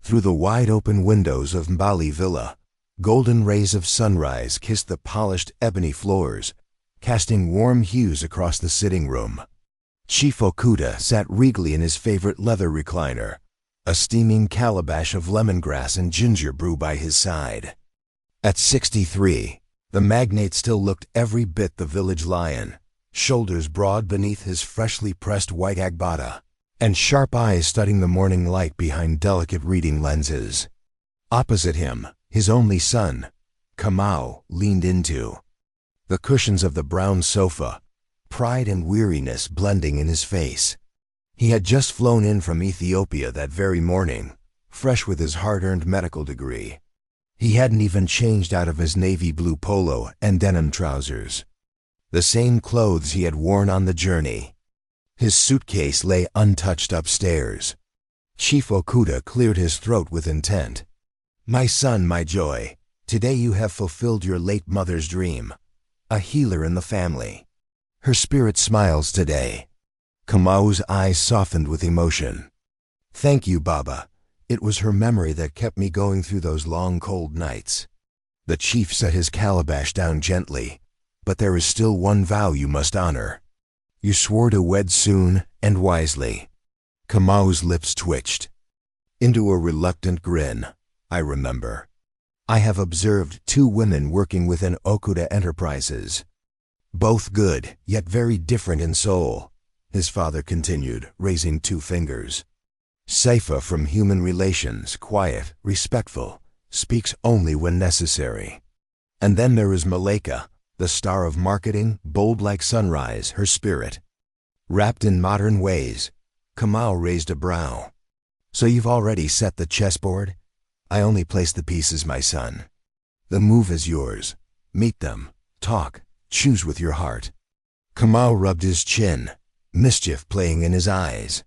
Through the wide-open windows of Mbali Villa, golden rays of sunrise kissed the polished ebony floors, casting warm hues across the sitting room. Chief Okuda sat regally in his favorite leather recliner, a steaming calabash of lemongrass and ginger brew by his side. At 63, the magnate still looked every bit the village lion, shoulders broad beneath his freshly pressed white agbada, and sharp eyes studying the morning light behind delicate reading lenses. Opposite him, his only son, Kamau, leaned into the cushions of the brown sofa, pride and weariness blending in his face. He had just flown in from Ethiopia that very morning, fresh with his hard-earned medical degree. He hadn't even changed out of his navy blue polo and denim trousers, the same clothes he had worn on the journey. His suitcase lay untouched upstairs. Chief Okuda cleared his throat with intent. "My son, my joy, today you have fulfilled your late mother's dream, a healer in the family. Her spirit smiles today." Kamau's eyes softened with emotion. "Thank you, Baba. It was her memory that kept me going through those long, cold nights." The chief set his calabash down gently. "But there is still one vow you must honor. You swore to wed soon and wisely." Kamau's lips twitched into a reluctant grin. "I remember. I have observed 2 women working within Okuda Enterprises. Both good, yet very different in soul," his father continued, raising 2 fingers. "Saifa from Human Relations, quiet, respectful, speaks only when necessary. And then there is Maleka, the star of marketing, bold like sunrise, her spirit. Wrapped in modern ways." Kamau raised a brow. "So you've already set the chessboard?" "I only place the pieces, my son. The move is yours. Meet them, talk, choose with your heart." Kamau rubbed his chin, mischief playing in his eyes.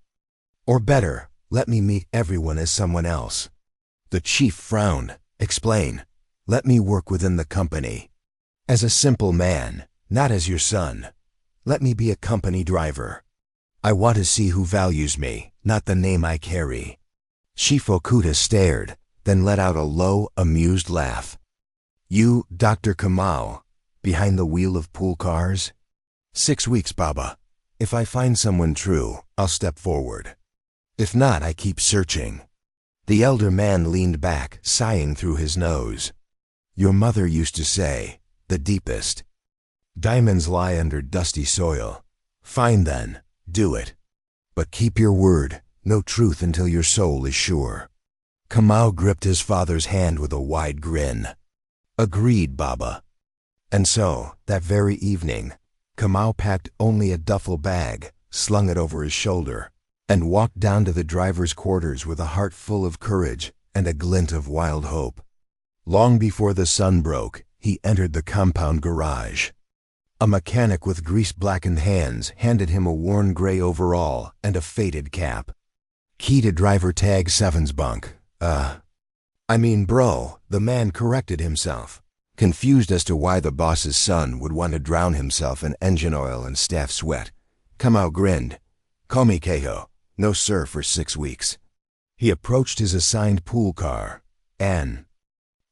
"Or better, let me meet everyone as someone else." The chief frowned. "Explain." "Let me work within the company. As a simple man, not as your son. Let me be a company driver. I want to see who values me, not the name I carry." Chief Okuda stared, then let out a low, amused laugh. "You, Dr. Kamau, behind the wheel of pool cars?" 6 weeks, Baba. If I find someone true, I'll step forward. If not, I keep searching." The elder man leaned back, sighing through his nose. "Your mother used to say, the deepest diamonds lie under dusty soil. Fine then, do it. But keep your word, no truth until your soul is sure." Kamau gripped his father's hand with a wide grin. "Agreed, Baba." And so, that very evening, Kamau packed only a duffel bag, slung it over his shoulder, and walked down to the driver's quarters with a heart full of courage and a glint of wild hope. Long before the sun broke, he entered the compound garage. A mechanic with grease-blackened hands handed him a worn gray overall and a faded cap. "Key to driver tag 7's bunk. Bro," the man corrected himself, confused as to why the boss's son would want to drown himself in engine oil and staff sweat. Kamau grinned. "Call me Keho. No sir for 6 weeks." He approached his assigned pool car, an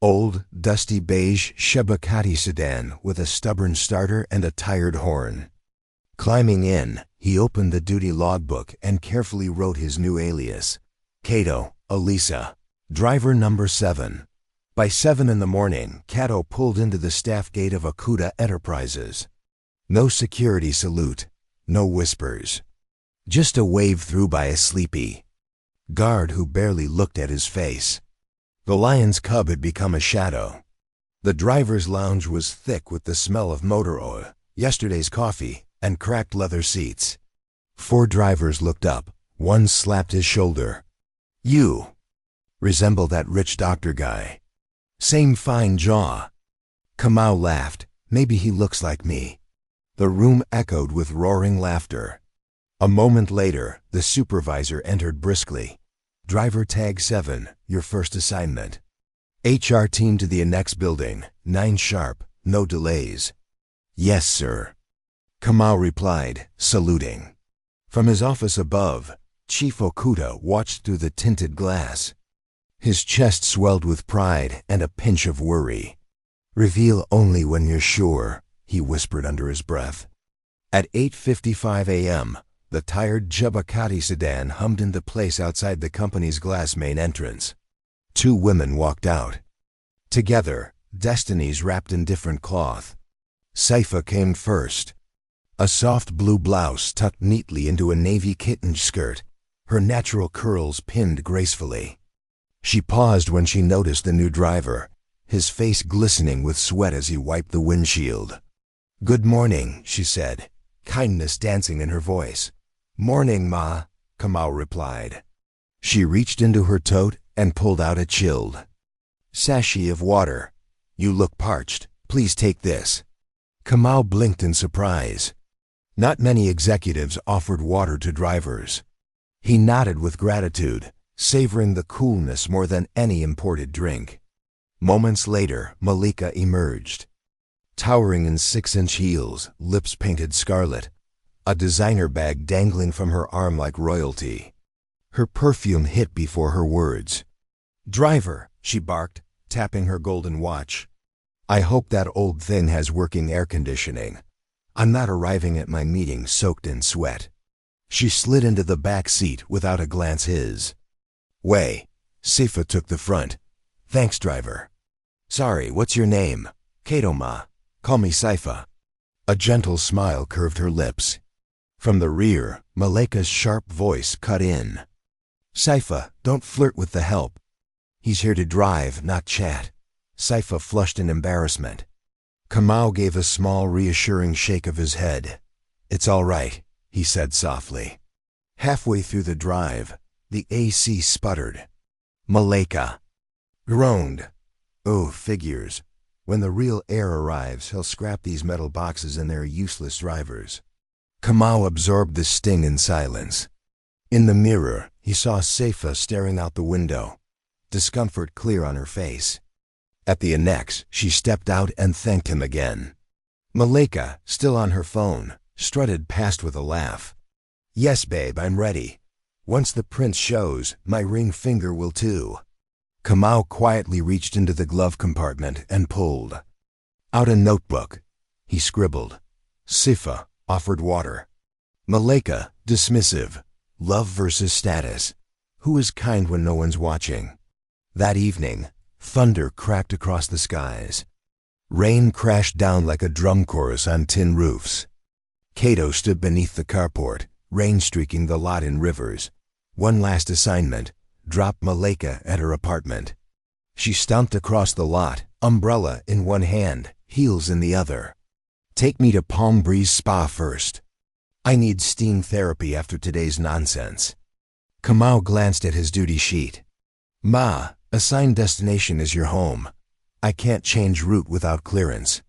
old, dusty beige Chebukati sedan with a stubborn starter and a tired horn. Climbing in, he opened the duty logbook and carefully wrote his new alias, Kato, Elisa, driver number 7. By 7 in the morning, Kato pulled into the staff gate of Okuda Enterprises. No security salute, no whispers. Just a wave through by a sleepy guard who barely looked at his face. The lion's cub had become a shadow. The driver's lounge was thick with the smell of motor oil, yesterday's coffee, and cracked leather seats. 4 drivers looked up. One slapped his shoulder. "You resemble that rich doctor guy. Same fine jaw." Kamau laughed. "Maybe he looks like me." The room echoed with roaring laughter. A moment later, the supervisor entered briskly. "Driver tag 7, your first assignment. HR team to the next building, 9 sharp, no delays." "Yes, sir," Kamau replied, saluting. From his office above, Chief Okuda watched through the tinted glass. His chest swelled with pride and a pinch of worry. "Reveal only when you're sure," he whispered under his breath. At 8:55 a.m., the tired Jabakati sedan hummed into place outside the company's glass main entrance. Two women walked out. Together, destinies wrapped in different cloth. Saifa came first. A soft blue blouse tucked neatly into a navy kitten skirt, her natural curls pinned gracefully. She paused when she noticed the new driver, his face glistening with sweat as he wiped the windshield. "Good morning," she said, kindness dancing in her voice. "Morning, Ma," Kamau replied. She reached into her tote and pulled out a chilled sachet of water. "You look parched. Please take this." Kamau blinked in surprise. Not many executives offered water to drivers. He nodded with gratitude, savoring the coolness more than any imported drink. Moments later, Malika emerged. Towering in 6-inch heels, lips painted scarlet, a designer bag dangling from her arm like royalty. Her perfume hit before her words. "Driver," she barked, tapping her golden watch. "I hope that old thing has working air conditioning. I'm not arriving at my meeting soaked in sweat." She slid into the back seat without a glance his way. Saifa took the front. "Thanks, driver." "Sorry, what's your name?" "Kato, Ma. Call me Saifa." A gentle smile curved her lips. From the rear, Malika's sharp voice cut in. "Saifa, don't flirt with the help. He's here to drive, not chat." Saifa flushed in embarrassment. Kamau gave a small, reassuring shake of his head. "It's all right," he said softly. Halfway through the drive, the AC sputtered. Malika groaned. "Oh, figures. When the real heir arrives, he'll scrap these metal boxes and their useless drivers." Kamau absorbed the sting in silence. In the mirror, he saw Saifa staring out the window, discomfort clear on her face. At the annex, she stepped out and thanked him again. Malika, still on her phone, strutted past with a laugh. "Yes, babe, I'm ready. Once the prince shows, my ring finger will too." Kamau quietly reached into the glove compartment and pulled out a notebook. He scribbled. Saifa offered water. Malika, dismissive. Love versus status. Who is kind when no one's watching? That evening, thunder cracked across the skies. Rain crashed down like a drum chorus on tin roofs. Kato stood beneath the carport, rain streaking the lot in rivers. One last assignment: drop Malika at her apartment. She stomped across the lot, umbrella in one hand, heels in the other. "Take me to Palm Breeze Spa first. I need steam therapy after today's nonsense." Kamau glanced at his duty sheet. "Ma, assigned destination is your home. I can't change route without clearance."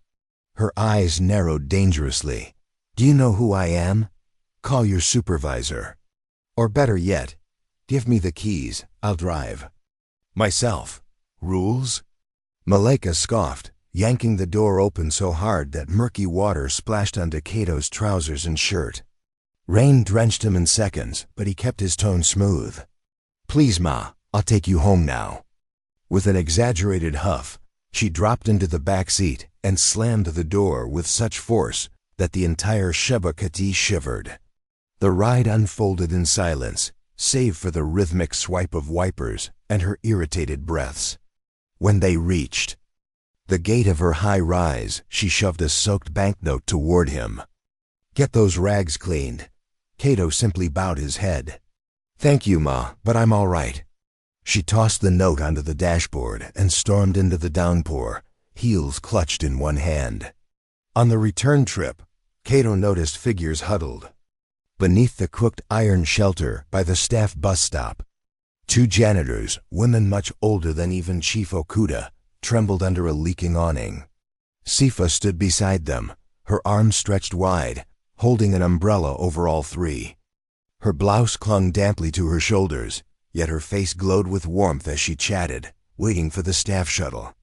Her eyes narrowed dangerously. "Do you know who I am? Call your supervisor. Or better yet, give me the keys, I'll drive." "Myself. Rules?" Malika scoffed, yanking the door open so hard that murky water splashed onto Kato's trousers and shirt. Rain drenched him in seconds, but he kept his tone smooth. "Please, Ma, I'll take you home now." With an exaggerated huff, she dropped into the back seat and slammed the door with such force that the entire Shabakati shivered. The ride unfolded in silence, save for the rhythmic swipe of wipers and her irritated breaths. When they reached the gate of her high rise, she shoved a soaked banknote toward him. "Get those rags cleaned." Kato simply bowed his head. "Thank you, Ma, but I'm all right." She tossed the note onto the dashboard and stormed into the downpour, heels clutched in one hand. On the return trip, Kato noticed figures huddled beneath the cooked iron shelter by the staff bus stop. Two janitors, women much older than even Chief Okuda, trembled under a leaking awning. Saifa stood beside them, her arms stretched wide, holding an umbrella over all three. Her blouse clung damply to her shoulders, yet her face glowed with warmth as she chatted, waiting for the staff shuttle.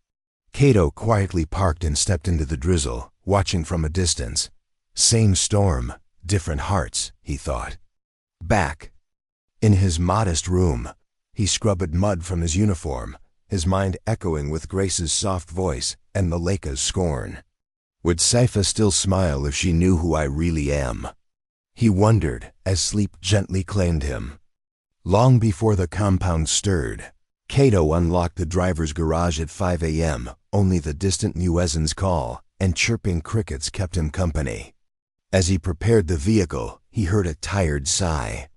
Kato quietly parked and stepped into the drizzle, watching from a distance. Same storm, different hearts, he thought. Back in his modest room, He scrubbed mud from his uniform, his mind echoing with Grace's soft voice and Maleka's scorn. Would Saifa still smile if she knew who I really am? He wondered as sleep gently claimed him. Long before the compound stirred, Cato unlocked the driver's garage at 5 a.m. Only the distant muezzin's call and chirping crickets kept him company. As he prepared the vehicle, he heard a tired sigh.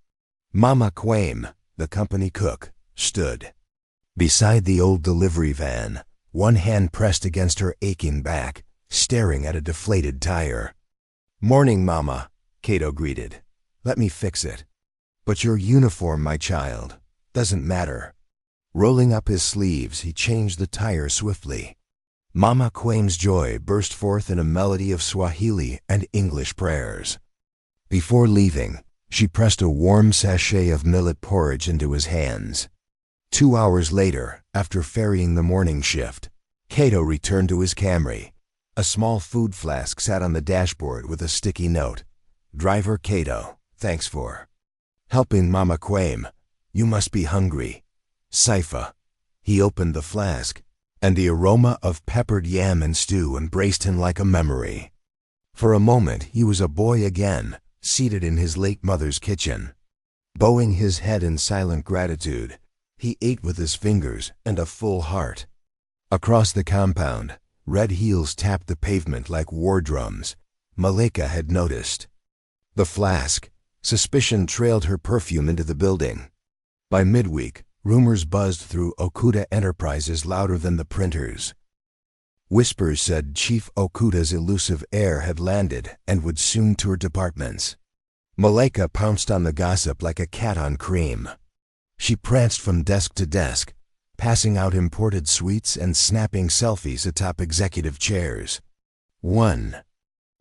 Mama Quame, the company cook, stood beside the old delivery van, one hand pressed against her aching back, staring at a deflated tire. "Morning, Mama," Cato greeted. "Let me fix it." "But your uniform, my child, doesn't matter." Rolling up his sleeves, he changed the tire swiftly. Mama Quame's joy burst forth in a melody of Swahili and English prayers. Before leaving, she pressed a warm sachet of millet porridge into his hands. 2 hours later, after ferrying the morning shift, Cato returned to his Camry. A small food flask sat on the dashboard with a sticky note. "Driver Cato, thanks for helping Mama Quame. You must be hungry. Saifa." He opened the flask, and the aroma of peppered yam and stew embraced him like a memory. For a moment he was a boy again, seated in his late mother's kitchen. Bowing his head in silent gratitude, he ate with his fingers and a full heart. Across the compound, red heels tapped the pavement like war drums. Maleka had noticed the flask. Suspicion trailed her perfume into the building. By midweek, rumors buzzed through Okuda Enterprises louder than the printers. Whispers said Chief Okuda's elusive heir had landed and would soon tour departments. Maleka pounced on the gossip like a cat on cream. She pranced from desk to desk, passing out imported sweets and snapping selfies atop executive chairs. 1.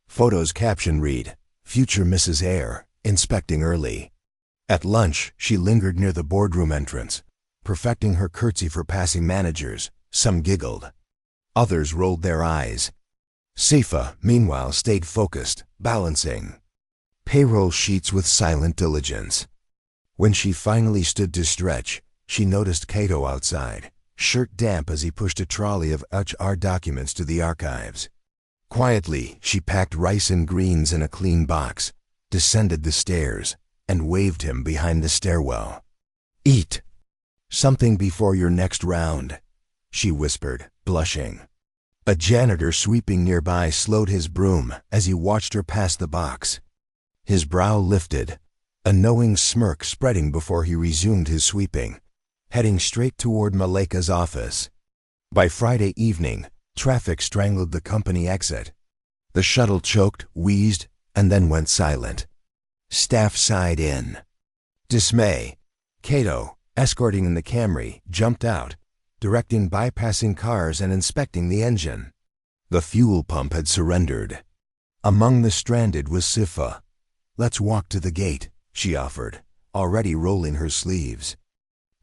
Photo's caption read, "Future Mrs. Heir, inspecting early." At lunch, she lingered near the boardroom entrance, perfecting her curtsy for passing managers. Some giggled. Others rolled their eyes. Saifa, meanwhile, stayed focused, balancing payroll sheets with silent diligence. When she finally stood to stretch, she noticed Cato outside, shirt damp as he pushed a trolley of HR documents to the archives. Quietly, she packed rice and greens in a clean box, descended the stairs, and waved him behind the stairwell. "Eat something before your next round," she whispered, blushing. A janitor sweeping nearby slowed his broom as he watched her pass the box. His brow lifted, a knowing smirk spreading before he resumed his sweeping, heading straight toward Maleka's office. By Friday evening, traffic strangled the company exit. The shuttle choked, wheezed, and then went silent. Staff sighed in dismay. Cato, escorting in the Camry, jumped out, directing bypassing cars and inspecting the engine. The fuel pump had surrendered. Among the stranded was Saifa. "Let's walk to the gate," she offered, already rolling her sleeves.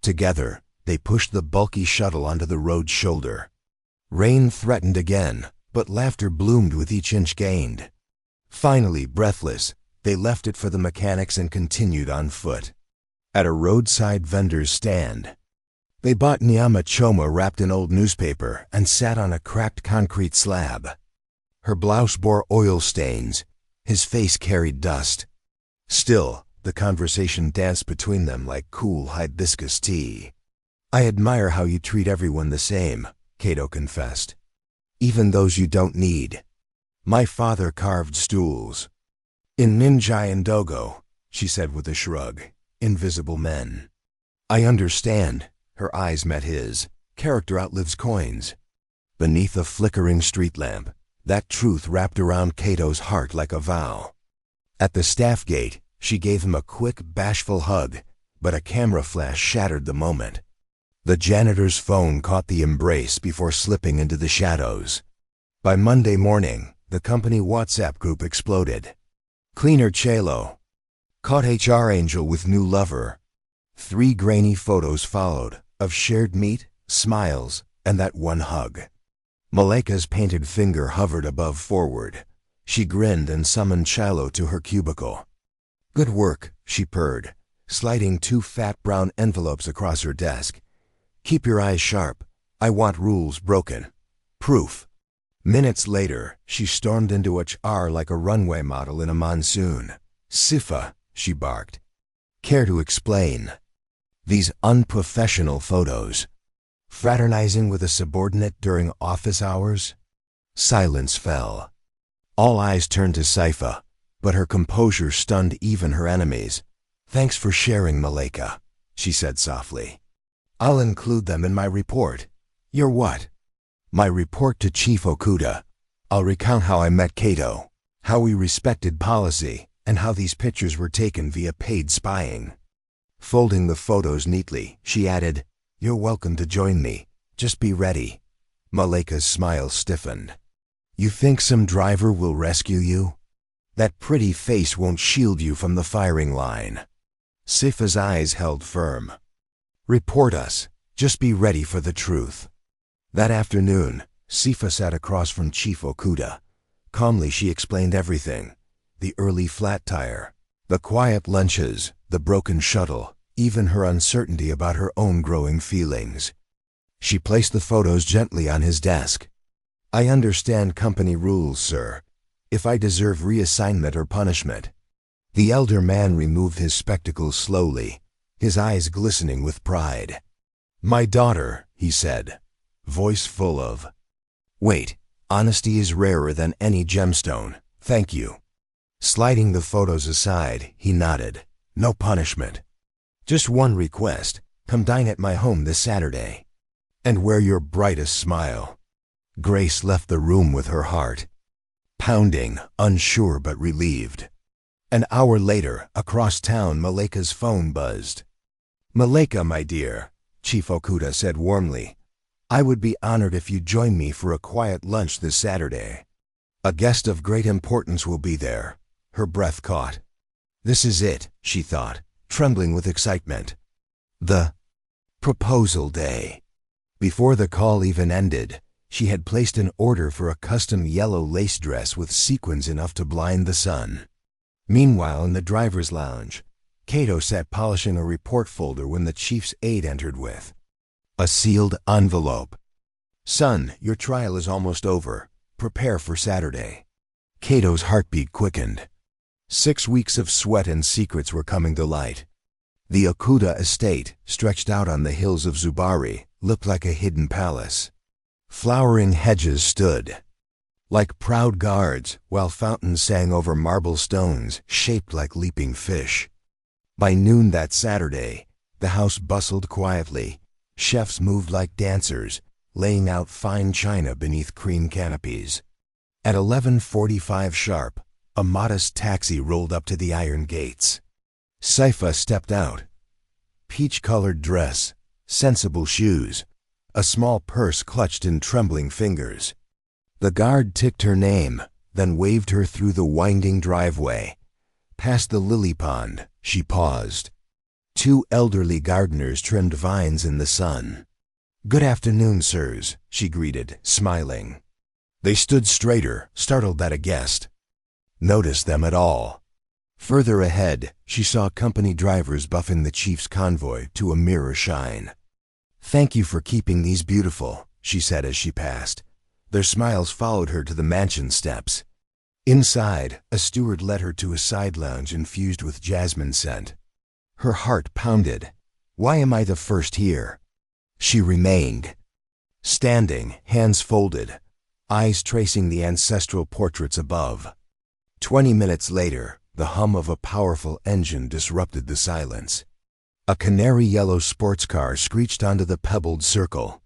Together, they pushed the bulky shuttle onto the road's shoulder. Rain threatened again, but laughter bloomed with each inch gained. Finally, breathless, they left it for the mechanics and continued on foot. At a roadside vendor's stand, they bought nyama choma wrapped in old newspaper and sat on a cracked concrete slab. Her blouse bore oil stains, his face carried dust. Still, the conversation danced between them like cool hibiscus tea. "I admire how you treat everyone the same," Cato confessed. "Even those you don't need. My father carved stools in Ninjai and Dogo," she said with a shrug. "Invisible men." "I understand." Her eyes met his. Character outlives coins. Beneath a flickering street lamp, that truth wrapped around Cato's heart like a vow. At the staff gate, she gave him a quick, bashful hug, but a camera flash shattered the moment. The janitor's phone caught the embrace before slipping into the shadows. By Monday morning, the company WhatsApp group exploded. Cleaner Chelo caught HR Angel with new lover. 3 grainy photos followed, of shared meat, smiles, and that one hug. Maleka's painted finger hovered above forward. She grinned and summoned Chalo to her cubicle. "Good work," she purred, sliding 2 fat brown envelopes across her desk. "Keep your eyes sharp. I want rules broken. Proof." Minutes later, she stormed into HR like a runway model in a monsoon. "Sifa," she barked. "Care to explain? These unprofessional photos. Fraternizing with a subordinate during office hours?" Silence fell. All eyes turned to Saifa, but her composure stunned even her enemies. "Thanks for sharing, Malika," she said softly. "I'll include them in my report." "Your what?" "My report to Chief Okuda. I'll recount how I met Kato, how we respected policy, and how these pictures were taken via paid spying." Folding the photos neatly, she added, "You're welcome to join me. Just be ready." Malika's smile stiffened. "You think some driver will rescue you? That pretty face won't shield you from the firing line." Sifa's eyes held firm. "Report us. Just be ready for the truth." That afternoon, Sifa sat across from Chief Okuda. Calmly she explained everything. The early flat tire, the quiet lunches, the broken shuttle, even her uncertainty about her own growing feelings. She placed the photos gently on his desk. "I understand company rules, sir. If I deserve reassignment or punishment." The elder man removed his spectacles slowly, his eyes glistening with pride. "My daughter," he said, voice full of, "Wait, honesty is rarer than any gemstone. Thank you." Sliding the photos aside, he nodded. "No punishment. Just one request. Come dine at my home this Saturday. And wear your brightest smile." Grace left the room with her heart pounding, unsure but relieved. An hour later, across town, Malika's phone buzzed. "Malika, my dear," Chief Okuda said warmly, "I would be honored if you join me for a quiet lunch this Saturday. A guest of great importance will be there." Her breath caught. This is it, she thought, trembling with excitement. The proposal day. Before the call even ended, she had placed an order for a custom yellow lace dress with sequins enough to blind the sun. Meanwhile, in the driver's lounge, Kato sat polishing a report folder when the chief's aide entered with a sealed envelope. "Son, your trial is almost over. Prepare for Saturday." Kato's heartbeat quickened. 6 weeks of sweat and secrets were coming to light. The Okuda estate, stretched out on the hills of Zubari, looked like a hidden palace. Flowering hedges stood like proud guards, while fountains sang over marble stones shaped like leaping fish. By noon that Saturday, the house bustled quietly. Chefs moved like dancers, laying out fine china beneath cream canopies. At 11:45 sharp, a modest taxi rolled up to the iron gates. Saifa stepped out. Peach-colored dress, sensible shoes, a small purse clutched in trembling fingers. The guard ticked her name, then waved her through the winding driveway. Past the lily pond, she paused. 2 elderly gardeners trimmed vines in the sun. "Good afternoon, sirs," she greeted, smiling. They stood straighter, startled that a guest noticed them at all. Further ahead, she saw company drivers buffing the chief's convoy to a mirror shine. "Thank you for keeping these beautiful," she said as she passed. Their smiles followed her to the mansion steps. Inside, a steward led her to a side lounge infused with jasmine scent. Her heart pounded. Why am I the first here? She remained, standing, hands folded, eyes tracing the ancestral portraits above. 20 minutes later, the hum of a powerful engine disrupted the silence. A canary-yellow sports car screeched onto the pebbled circle.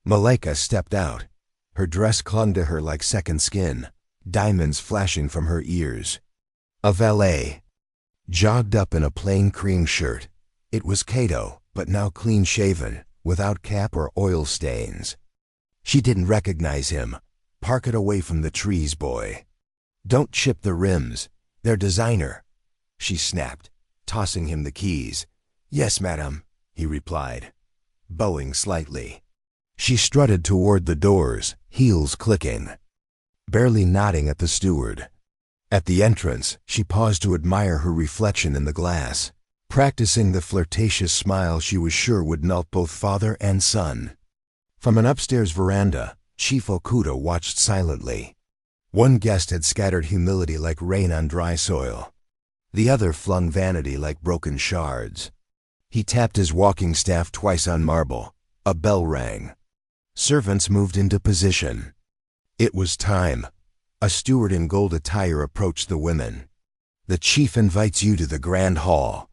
Malika stepped out. Her dress clung to her like second skin, diamonds flashing from her ears. A valet jogged up in a plain cream shirt. It was Kato, but now clean-shaven, without cap or oil stains. She didn't recognize him. "Park it away from the trees, boy. Don't chip the rims. They're designer," she snapped, tossing him the keys. "Yes, madam," he replied, bowing slightly. She strutted toward the doors, heels clicking, barely nodding at the steward. At the entrance, she paused to admire her reflection in the glass. practicing the flirtatious smile she was sure would melt both father and son. From an upstairs veranda, Chief Okuda watched silently. One guest had scattered humility like rain on dry soil. The other flung vanity like broken shards. He tapped his walking staff twice on marble. A bell rang. Servants moved into position. It was time. A steward in gold attire approached the women. "The chief invites you to the grand hall."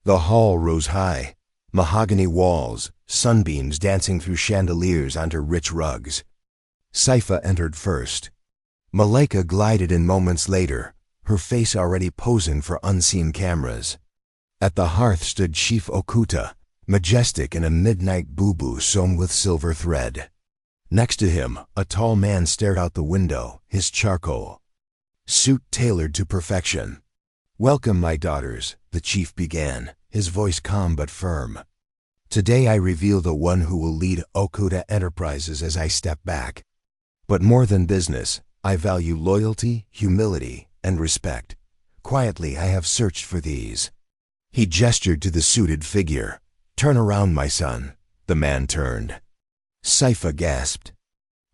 The hall rose high. Mahogany walls, sunbeams dancing through chandeliers onto rich rugs. Saifa entered first. Malaika glided in moments later, her face already posing for unseen cameras. At the hearth stood Chief Okuta, majestic in a midnight bubu sewn with silver thread. Next to him, a tall man stared out the window, his charcoal suit tailored to perfection. "Welcome, my daughters," the chief began, his voice calm but firm. "Today I reveal the one who will lead Okuda Enterprises as I step back. But more than business, I value loyalty, humility, and respect. Quietly I have searched for these." He gestured to the suited figure. "Turn around, my son." The man turned. Saifa gasped.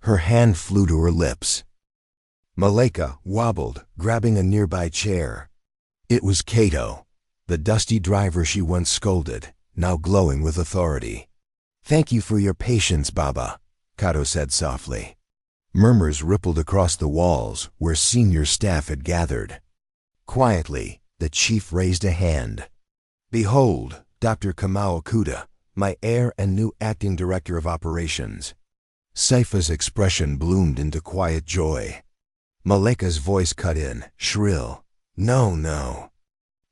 Her hand flew to her lips. Malaika wobbled, grabbing a nearby chair. It was Kato, the dusty driver she once scolded, now glowing with authority. "Thank you for your patience, Baba," Kato said softly. Murmurs rippled across the walls where senior staff had gathered. Quietly, the chief raised a hand. "Behold, Dr. Kamau Okuda, my heir and new acting director of operations." Saifa's expression bloomed into quiet joy. Malaika's voice cut in, shrill. "No, no.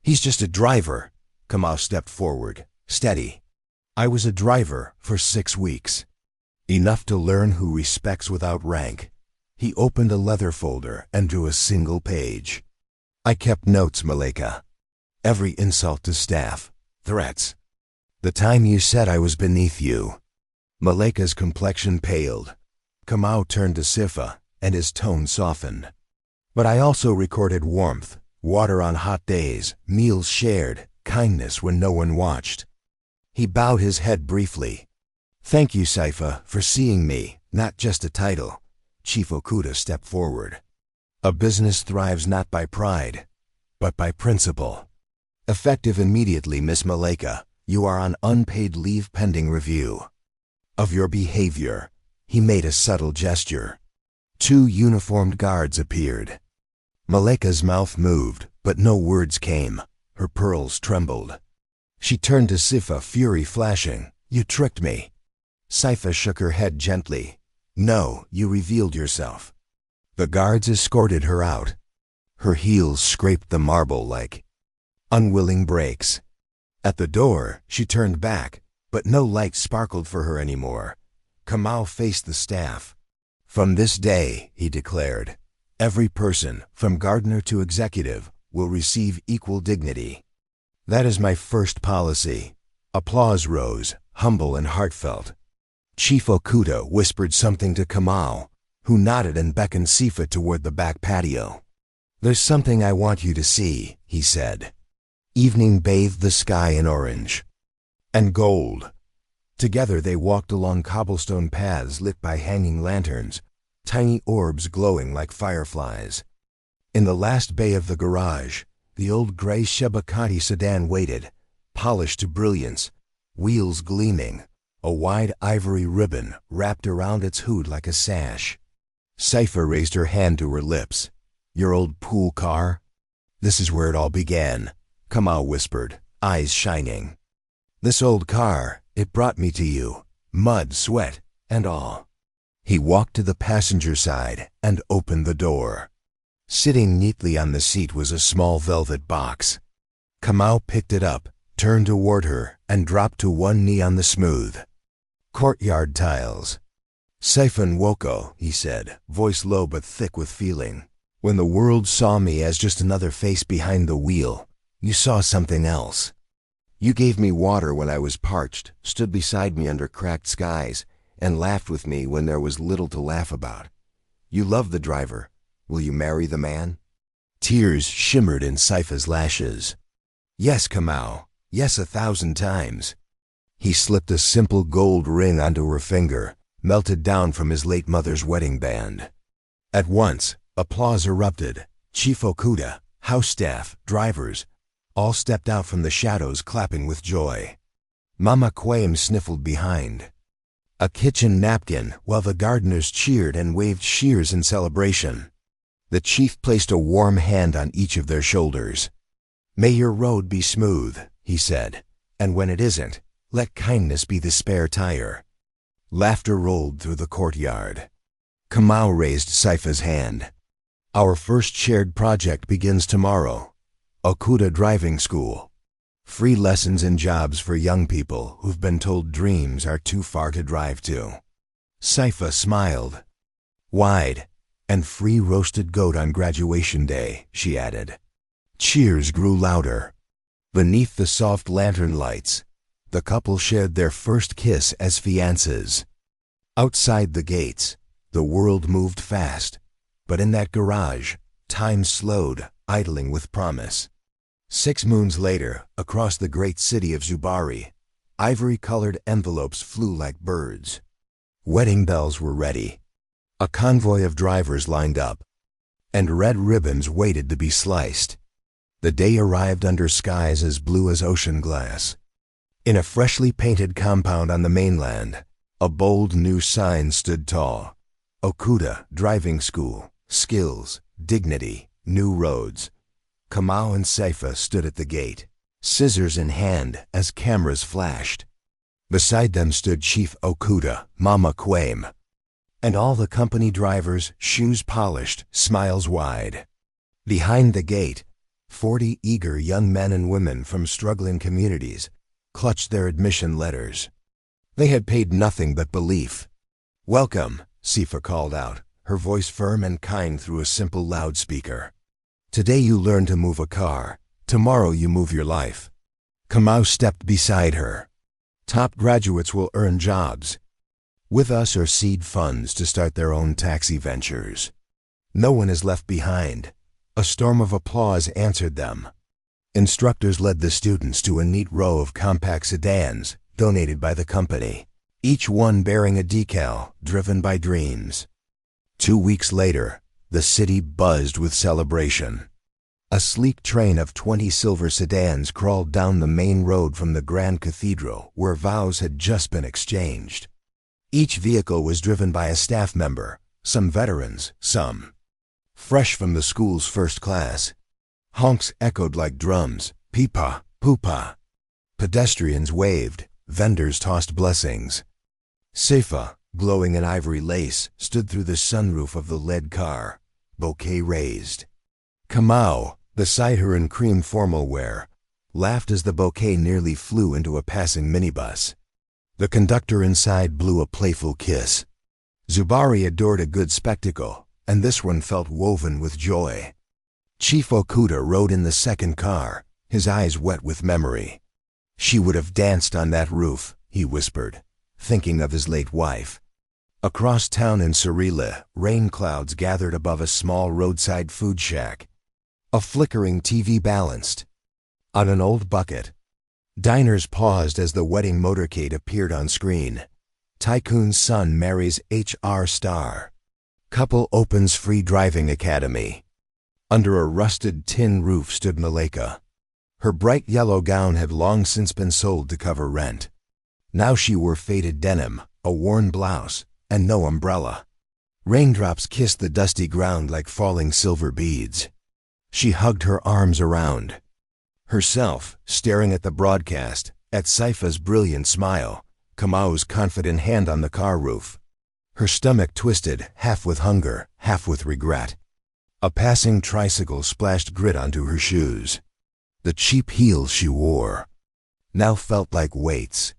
He's just a driver." Kamau stepped forward, steady. "I was a driver for 6 weeks. Enough to learn who respects without rank." He opened a leather folder and drew a single page. "I kept notes, Malaika. Every insult to staff, threats. The time you said I was beneath you." Malaika's complexion paled. Kamau turned to Sifa, and his tone softened. "But I also recorded warmth, water on hot days, meals shared, kindness when no one watched." He bowed his head briefly. "Thank you, Saifa, for seeing me, not just a title." Chief Okuda stepped forward. "A business thrives not by pride, but by principle." "Effective immediately, Miss Malaika. You are on unpaid leave pending review." "Of your behavior." He made a subtle gesture. 2 uniformed guards appeared. Malaika's mouth moved, but no words came. Her pearls trembled. She turned to Sifa, fury flashing. "You tricked me." Saifa shook her head gently. "No, you revealed yourself." The guards escorted her out. Her heels scraped the marble like unwilling brakes. At the door, she turned back, but no light sparkled for her anymore. Kamau faced the staff. "From this day," he declared, "every person, from gardener to executive, will receive equal dignity. That is my first policy." Applause rose, humble and heartfelt. Chief Okuda whispered something to Kamau, who nodded and beckoned Sifa toward the back patio. "There's something I want you to see," he said. Evening bathed the sky in orange and gold. Together they walked along cobblestone paths lit by hanging lanterns, tiny orbs glowing like fireflies. In the last bay of the garage, the old gray Shebakati sedan waited, polished to brilliance, wheels gleaming, a wide ivory ribbon wrapped around its hood like a sash. Saifa raised her hand to her lips. "Your old pool car?" "This is where it all began," Kamau whispered, eyes shining. "This old car, it brought me to you, mud, sweat, and all." He walked to the passenger side and opened the door. Sitting neatly on the seat was a small velvet box. Kamau picked it up, turned toward her, and dropped to one knee on the smooth courtyard tiles. "Saifan Woko," he said, voice low but thick with feeling. "When the world saw me as just another face behind the wheel, you saw something else. You gave me water when I was parched, stood beside me under cracked skies, and laughed with me when there was little to laugh about. You love the driver. Will you marry the man?" Tears shimmered in Saifa's lashes. "Yes, Kamau. Yes, 1,000 times. He slipped a simple gold ring onto her finger, melted down from his late mother's wedding band. At once, applause erupted. Chief Okuda, house staff, drivers, all stepped out from the shadows clapping with joy. Mama Quaim sniffled behind. A kitchen napkin, while the gardeners cheered and waved shears in celebration. The chief placed a warm hand on each of their shoulders. "May your road be smooth," he said, "and when it isn't, let kindness be the spare tire." Laughter rolled through the courtyard. Kamau raised Saifa's hand. "Our first shared project begins tomorrow. Okuda Driving School. Free lessons and jobs for young people who've been told dreams are too far to drive to." Saifa smiled. "Wide, and free roasted goat on graduation day," she added. Cheers grew louder. Beneath the soft lantern lights, the couple shared their first kiss as fiancés. Outside the gates, the world moved fast, but in that garage, time slowed, idling with promise. 6 moons later, across the great city of Zubari, ivory-colored envelopes flew like birds. Wedding bells were ready. A convoy of drivers lined up, and red ribbons waited to be sliced. The day arrived under skies as blue as ocean glass. In a freshly painted compound on the mainland, a bold new sign stood tall. Okuda Driving School. Skills, dignity, new roads. Kamau and Saifa stood at the gate, scissors in hand as cameras flashed. Beside them stood Chief Okuda, Mama Quaim, and all the company drivers, shoes polished, smiles wide. Behind the gate, 40 eager young men and women from struggling communities clutched their admission letters. They had paid nothing but belief. "Welcome," Saifa called out, her voice firm and kind through a simple loudspeaker. "Today you learn to move a car. Tomorrow you move your life." Kamau stepped beside her. "Top graduates will earn jobs with us or seed funds to start their own taxi ventures. No one is left behind." A storm of applause answered them. Instructors led the students to a neat row of compact sedans donated by the company, each one bearing a decal driven by dreams. 2 weeks later, the city buzzed with celebration. A sleek train of 20 silver sedans crawled down the main road from the Grand Cathedral where vows had just been exchanged. Each vehicle was driven by a staff member, some veterans, some fresh from the school's first class. Honks echoed like drums, peepa, poopa. Pedestrians waved, vendors tossed blessings. Saifa, glowing in ivory lace, stood through the sunroof of the lead car, bouquet raised. Kamau, beside her in cream formal wear, laughed as the bouquet nearly flew into a passing minibus. The conductor inside blew a playful kiss. Zubari adored a good spectacle, and this one felt woven with joy. Chief Okuda rode in the second car, his eyes wet with memory. "She would have danced on that roof," he whispered, thinking of his late wife. Across town in Sarile, rain clouds gathered above a small roadside food shack. A flickering TV balanced on an old bucket. Diners paused as the wedding motorcade appeared on screen. Tycoon's son marries HR star. Couple opens free driving academy. Under a rusted tin roof stood Maleka. Her bright yellow gown had long since been sold to cover rent. Now she wore faded denim, a worn blouse, and no umbrella. Raindrops kissed the dusty ground like falling silver beads. She hugged her arms around herself, staring at the broadcast, at Saifa's brilliant smile, Kamau's confident hand on the car roof. Her stomach twisted, half with hunger, half with regret. A passing tricycle splashed grit onto her shoes. The cheap heels she wore now felt like weights.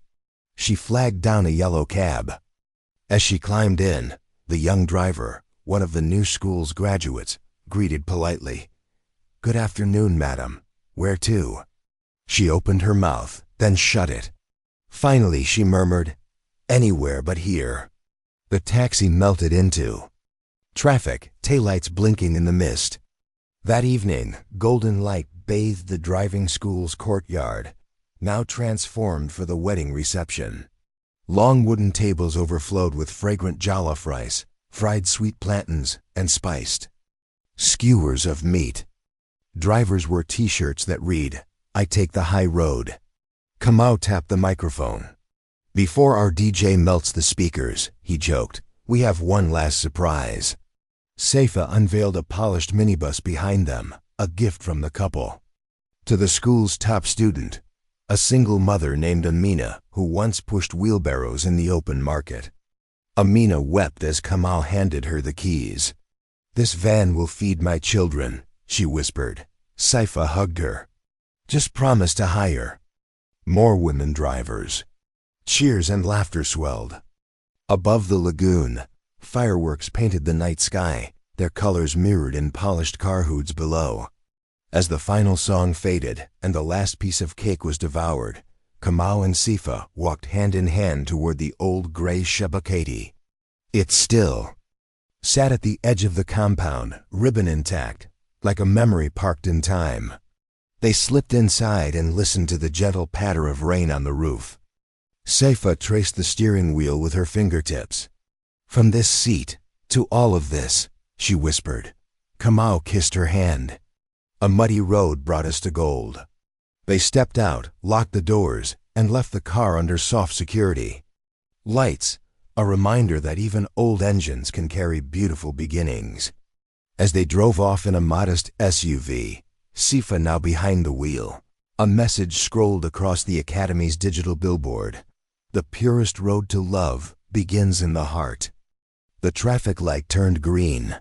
She flagged down a yellow cab. As she climbed in, the young driver, one of the new school's graduates, greeted politely. "Good afternoon, madam. Where to?" She opened her mouth, then shut it. Finally, she murmured, "Anywhere but here." The taxi melted into traffic, taillights blinking in the mist. That evening, golden light bathed the driving school's courtyard. now transformed for the wedding reception. Long wooden tables overflowed with fragrant jollof rice, fried sweet plantains, and spiced skewers of meat. Drivers wore t-shirts that read, "I take the high road." Kamau tapped the microphone. "Before our DJ melts the speakers," he joked, "we have one last surprise." Seifa unveiled a polished minibus behind them, a gift from the couple. To the school's top student, a single mother named Amina, who once pushed wheelbarrows in the open market. Amina wept as Kamal handed her the keys. "This van will feed my children," she whispered. Seifa hugged her. "Just promise to hire." More women drivers. Cheers and laughter swelled. Above the lagoon, fireworks painted the night sky, their colors mirrored in polished car hoods below. As the final song faded and the last piece of cake was devoured, Kamau and Seifa walked hand in hand toward the old gray Shabakati. It still sat at the edge of the compound, ribbon intact, like a memory parked in time. They slipped inside and listened to the gentle patter of rain on the roof. Seifa traced the steering wheel with her fingertips. "From this seat to all of this," she whispered. Kamau kissed her hand. "A muddy road brought us to gold." They stepped out, locked the doors, and left the car under soft security. Lights, a reminder that even old engines can carry beautiful beginnings. As they drove off in a modest SUV, Seifa now behind the wheel, a message scrolled across the Academy's digital billboard. "The purest road to love begins in the heart." The traffic light turned green.